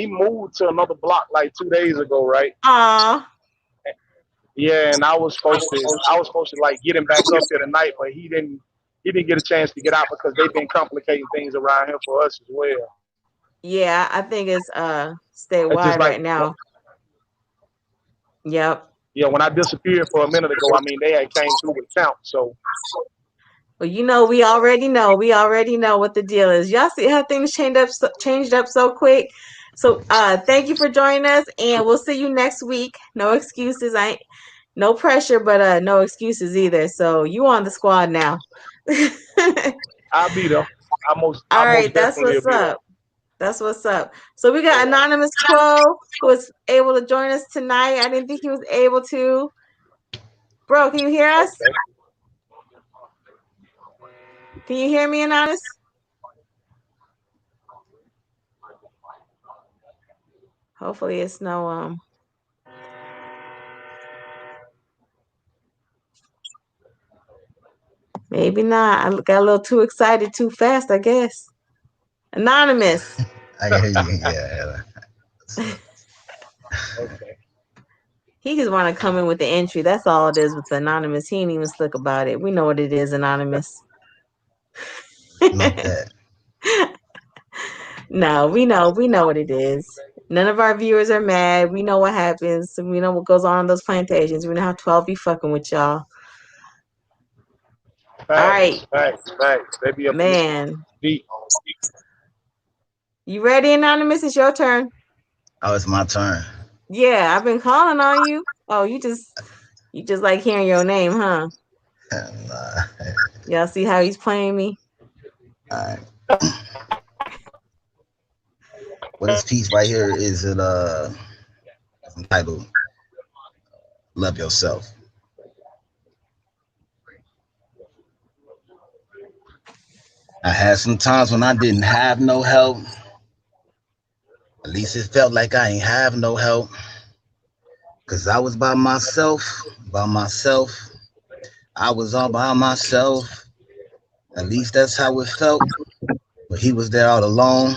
moved to another block like 2 days ago, right?
Aw.
Yeah, and I was supposed to like get him back up here tonight, but he didn't get a chance to get out because they've been complicating things around here for us as well.
Yeah, I think it's
It's just
statewide
like
right now. Yep.
yeah, when I disappeared for a minute ago, I mean they had came through with count, so
Well, you know, we already know. We already know what the deal is. Y'all see how things changed up so quick. So, thank you for joining us, and we'll see you next week. No excuses. I ain't no pressure, but no excuses either. So you on the squad now.
I'll be there. I
All
most
right, that's
definitely will
what's
be there.
up. That's what's up. So we got Anonymous Quo, who was able to join us tonight. I didn't think he was able to. Bro, can you hear us?
Okay.
Can you hear me, Anonymous? Hopefully it's no maybe not. I got a little too excited too fast, I guess. Anonymous.
I can hear you. Yeah. So,
Okay.
He just want to come in with the entry. That's all it is with the anonymous. He ain't even slick about it. We know what it is, anonymous.
love that.
No, we know what it is. None of our viewers are mad. We know what happens. We know what goes on in those plantations. We know how 12 be fucking with y'all. All right,
Facts. They be up in this
man.
deep.
You ready, anonymous? It's your turn.
Oh, it's my turn.
Yeah, I've been calling on you. Oh, you just like hearing your name, huh?
And,
Y'all see how he's playing me?
all right. Well, this piece right here is it's entitled "Love Yourself." I had some times when I didn't have no help. At least it felt like I ain't have no help. Cause I was by myself, by myself. I was all by myself. At least that's how it felt. But he was there all alone,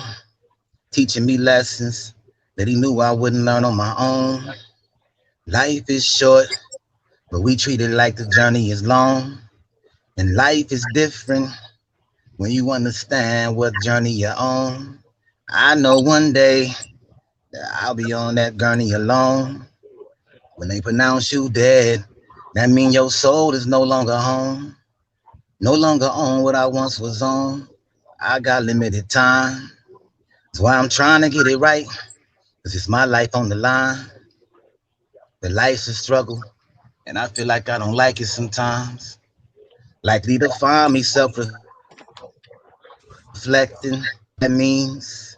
teaching me lessons that he knew I wouldn't learn on my own. Life is short, but we treat it like the journey is long. And life is different when you understand what journey you're on. I know one day that I'll be on that journey alone. When they pronounce you dead, that means your soul is no longer home, no longer on what I once was on. I got limited time. That's why I'm trying to get it right, because it's my life on the line. But life's a struggle, and I feel like I don't like it sometimes. Likely to find me self reflecting. That means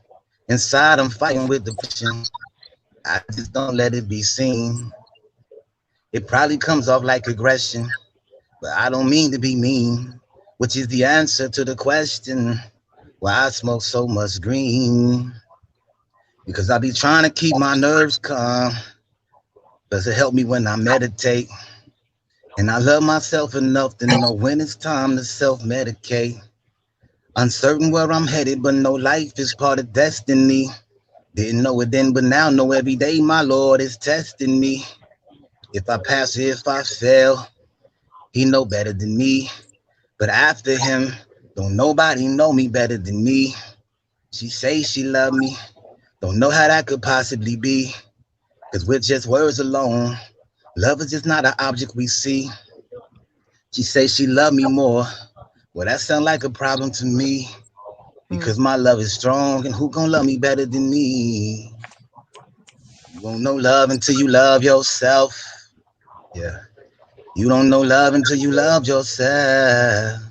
inside I'm fighting with depression. I just don't let it be seen. It probably comes off like aggression, but I don't mean to be mean, which is the answer to the question why I smoke so much green. Because I be trying to keep my nerves calm. Does it help me when I meditate? And I love myself enough to know when it's time to self medicate. Uncertain where I'm headed, but no, life is part of destiny. Didn't know it then, but now know every day my Lord is testing me. If I pass or if I fail, he know better than me. But after him, don't nobody know me better than me. She say she love me, don't know how that could possibly be. Cause with just words alone, love is just not an object we see. She say she love me more. Well, that sound like a problem to me.
Mm.
Because my love is strong, and who gonna love me better than me? You won't know love until you love yourself. Yeah. You don't know love until you love yourself.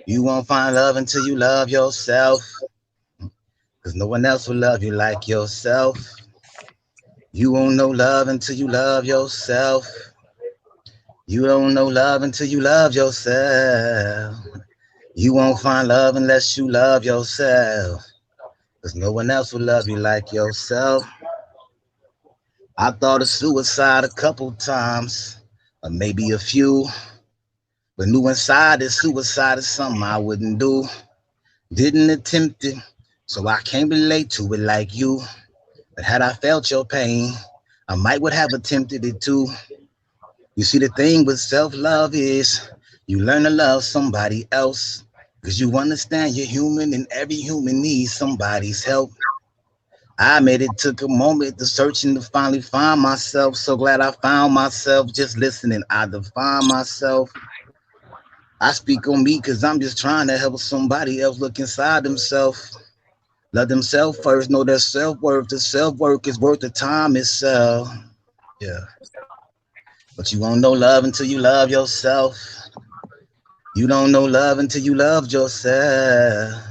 You won't find love until you love yourself. Because no one else will love you like yourself. You won't know love until you love yourself. You don't know love until you love yourself. You won't find love unless you love yourself. Because no one else will love you like yourself. I thought of suicide a couple times, or maybe a few. But knew inside that suicide is something I wouldn't do. Didn't attempt it, so I can't relate to it like you. But had I felt your pain, I might would have attempted it too. You see, the thing with self-love is you learn to love somebody else. Cause you understand you're human and every human needs somebody's help. I admit it took a moment to search and to finally find myself. So glad I found myself just listening. I define myself. I speak on me because I'm just trying to help somebody else look inside themselves. Love themselves first, know their self worth. The self work is worth the time itself. Yeah. But you won't know love until you love yourself. You don't know love until you love yourself.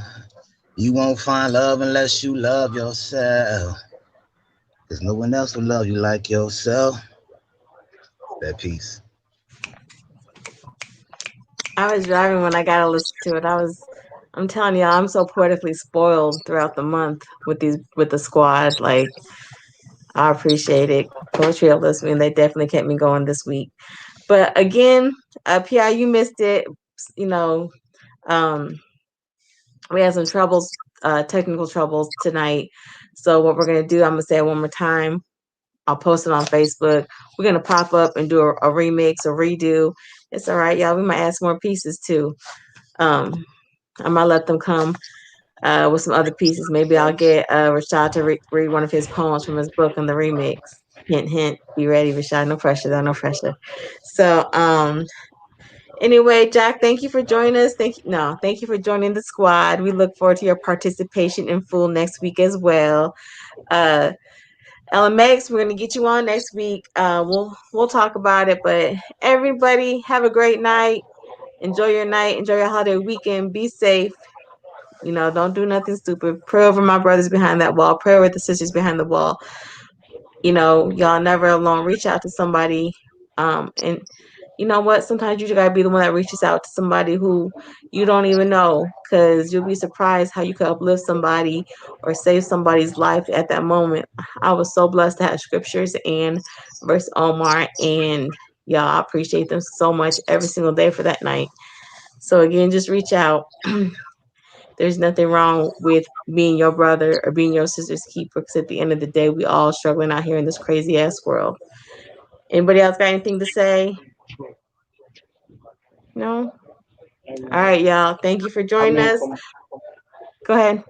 You won't find love unless you love yourself. Because no one else will love you like yourself. That piece.
I was driving when I got to listen to it. I'm telling you, I'm so poetically spoiled throughout the month with the squad. Like, I appreciate it. Poetry of listening, they definitely kept me going this week. But again, PI, you missed it. You know, um, we had some troubles technical troubles tonight. So what we're gonna do, I'm gonna say it one more time. I'll post it on Facebook. We're gonna pop up and do a remix, a redo. It's all right, y'all. We might add some more pieces too. Um, I might let them come with some other pieces. Maybe I'll get Rashad to read one of his poems from his book on the remix. Hint, hint. Be ready, Rashad. No pressure, though. No pressure. So, anyway, Jack, thank you for joining us. Thank you for joining the squad. We look forward to your participation in full next week as well. Uh, LMX, we're gonna get you on next week. We'll talk about it. But everybody, have a great night. Enjoy your night. Enjoy your holiday weekend. Be safe. Don't do nothing stupid. Pray over my brothers behind that wall. Pray over the sisters behind the wall. Y'all never alone. Reach out to somebody. And you know what? Sometimes you just gotta be the one that reaches out to somebody who you don't even know, because you'll be surprised how you could uplift somebody or save somebody's life at that moment. I was so blessed to have scriptures and verse Omar, and y'all, I appreciate them so much every single day for that night. So again, just reach out. There's nothing wrong with being your brother or being your sister's keeper, because at the end of the day, we all struggling out here in this crazy ass world. Anybody else got anything to say? No? All right, y'all. Thank you for
I
joining
mean,
us. Go ahead.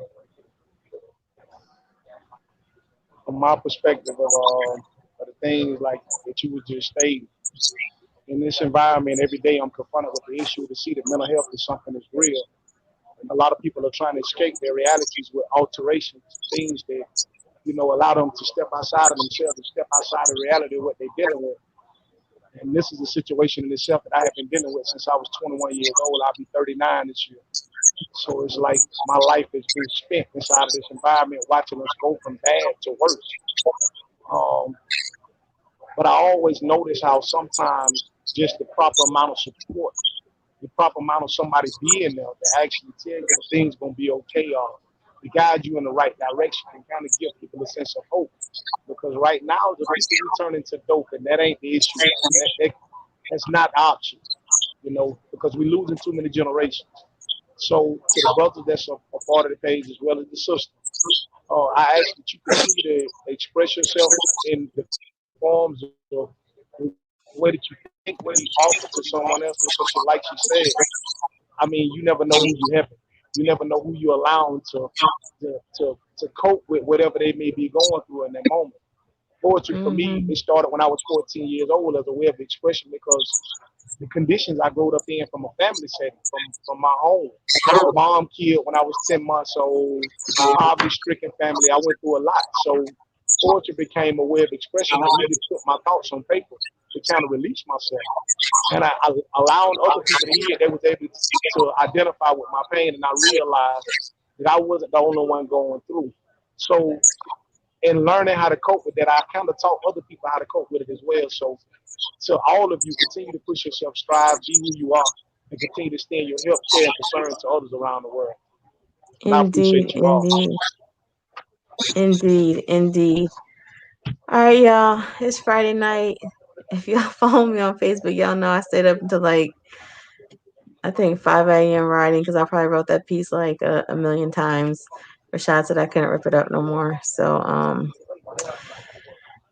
from my perspective of the things like that you were just stating, in this environment, every day I'm confronted with the issue to see that mental health is something that's real. And a lot of people are trying to escape their realities with alterations, things that, allow them to step outside of themselves and step outside of reality of what they're dealing with. And this is a situation in itself that I have been dealing with since I was 21 years old. I'll be 39 this year. So it's like my life has been spent inside of this environment, watching us go from bad to worse. Um, but I always notice how sometimes just the proper amount of support, the proper amount of somebody being there to actually tell you that things gonna be okay, or to guide you in the right direction and kind of give people a sense of hope. Because right now the people we turn into dope, and that ain't the issue. Like that's not the option, because we're losing too many generations. So to the brothers that's a part of the page as well as the sister, I ask that you continue to express yourself in the forms of the way that you think, what you offer to someone else, because like she said, I mean, you never know who you helping. You never know who you're allowing to cope with whatever they may be going through in that moment. Poetry for me,
Mm-hmm.
it started when I was 14 years old as a way of expression, because the conditions I grew up in from a family setting, from my home. Mom killed when I was 10 months old, poverty stricken family. I went through a lot. So poetry became a way of expression for me to put my thoughts on paper to kind of release myself. And I allowing other people to hear, they was able to identify with my pain, and I realized that I wasn't the only one going through. So in learning how to cope with that, I kind of taught other people how to cope with it as well. So to all of you, continue to push yourself, strive, be who you are, and continue to stand your help, care, and concern to others around the world. And I
Indeed,
appreciate you all.
indeed, indeed, indeed. All right, y'all. It's Friday night. If y'all follow me on Facebook, y'all know I stayed up until like I think 5 a.m. writing, because I probably wrote that piece like a million times. Rashad said I couldn't rip it up no more. So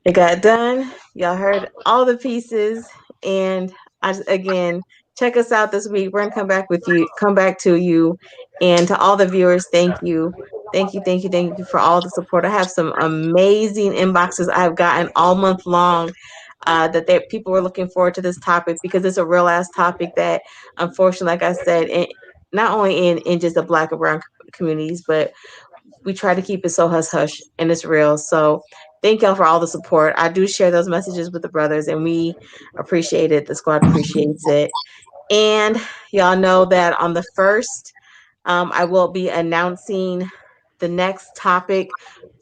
it got done. Y'all heard all the pieces, and again, check us out this week. We're gonna come back to you, and to all the viewers, thank you. Thank you, thank you, thank you for all the support. I have some amazing inboxes I've gotten all month long, that people were looking forward to this topic, because it's a real ass topic that, unfortunately, like I said, not only in just the Black and brown communities, but we try to keep it so hush hush, and it's real. So thank y'all for all the support. I do share those messages with the brothers, and we appreciate it. The squad appreciates it. And y'all know that on the 1st, I will be announcing the next topic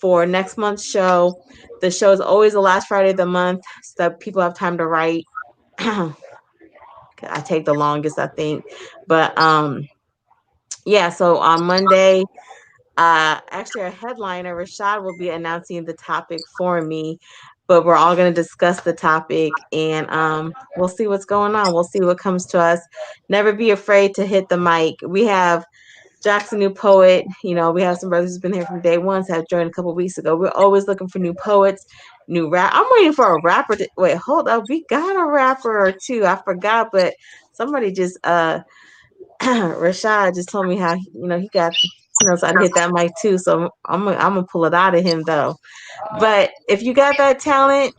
for next month's show. The show is always the last Friday of the month, so that people have time to write. I take the longest, I think. But yeah, so on Monday, actually, our headliner, Rashad, will be announcing the topic for me, but we're all going to discuss the topic, and we'll see what's going on. We'll see what comes to us. Never be afraid to hit the mic. We have Jack's a new poet. You know, we have some brothers who's been here from day one, so have joined a couple weeks ago. We're always looking for new poets, new rap. I'm waiting for a rapper to wait, hold up. We got a rapper or two. I forgot, but somebody just Rashad just told me how he got so I hit that mic too. So I'm gonna pull it out of him though. But if you got that talent,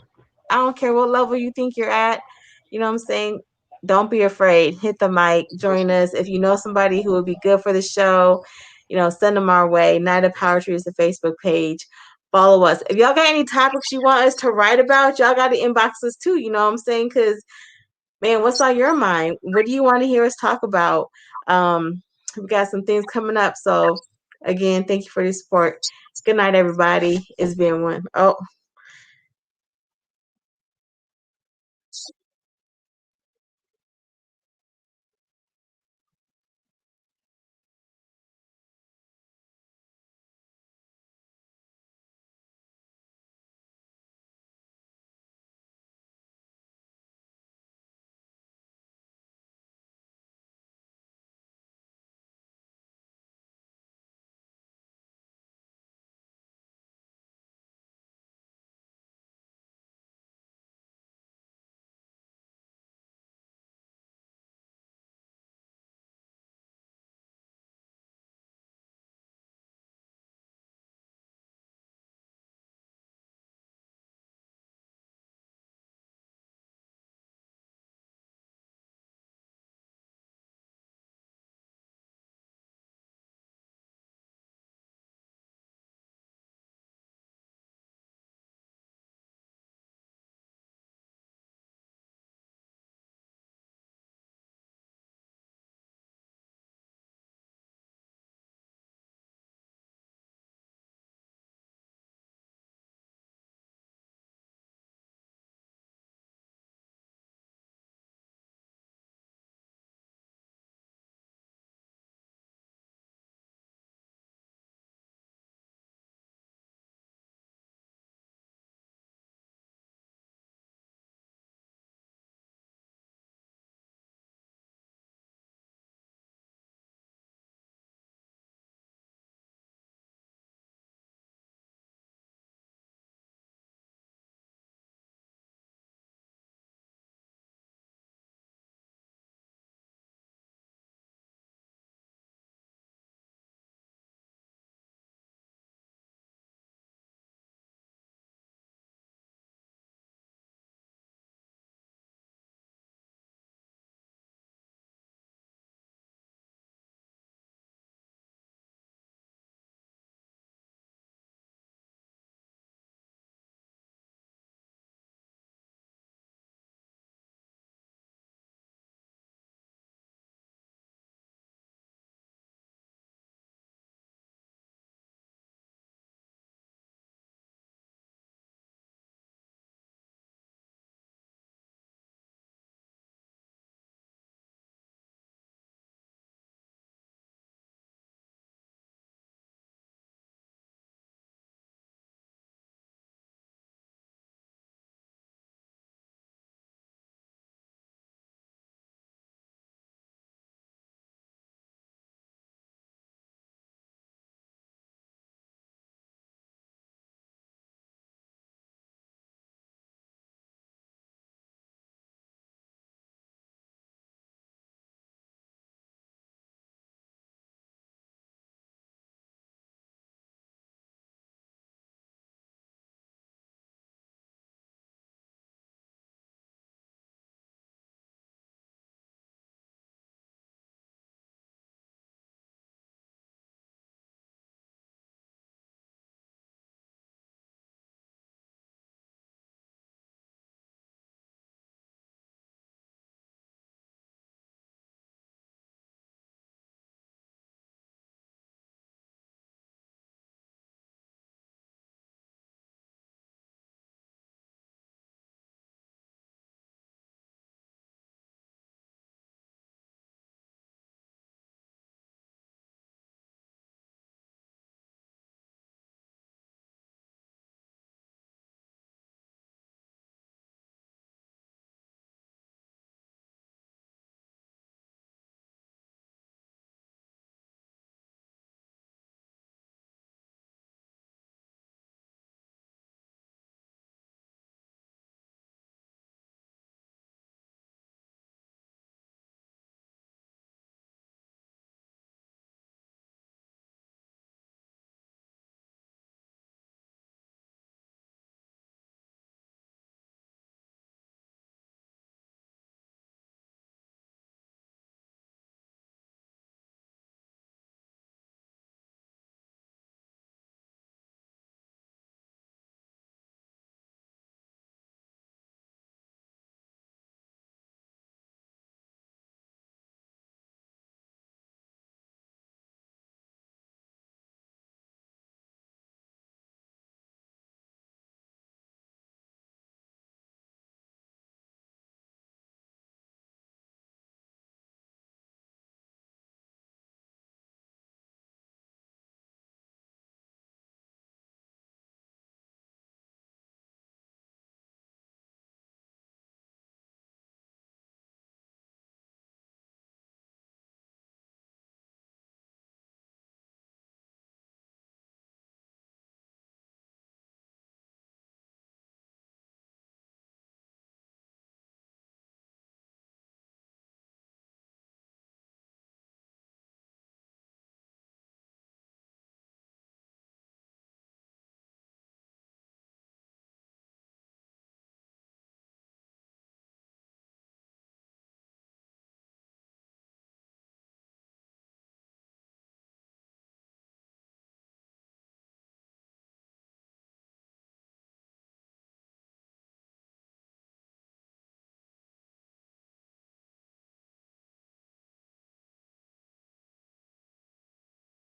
I don't care what level you think you're at, you know what I'm saying? Don't be afraid. Hit the mic, join us. If you know somebody who would be good for the show, send them our way. Night of Powertry is the Facebook page. Follow us. If y'all got any topics you want us to write about, y'all got to inbox us too, you know what I'm saying? Because, man, what's on your mind? What do you want to hear us talk about? We got some things coming up. So, again, thank you for the support. Good night, everybody. It's been one. Oh.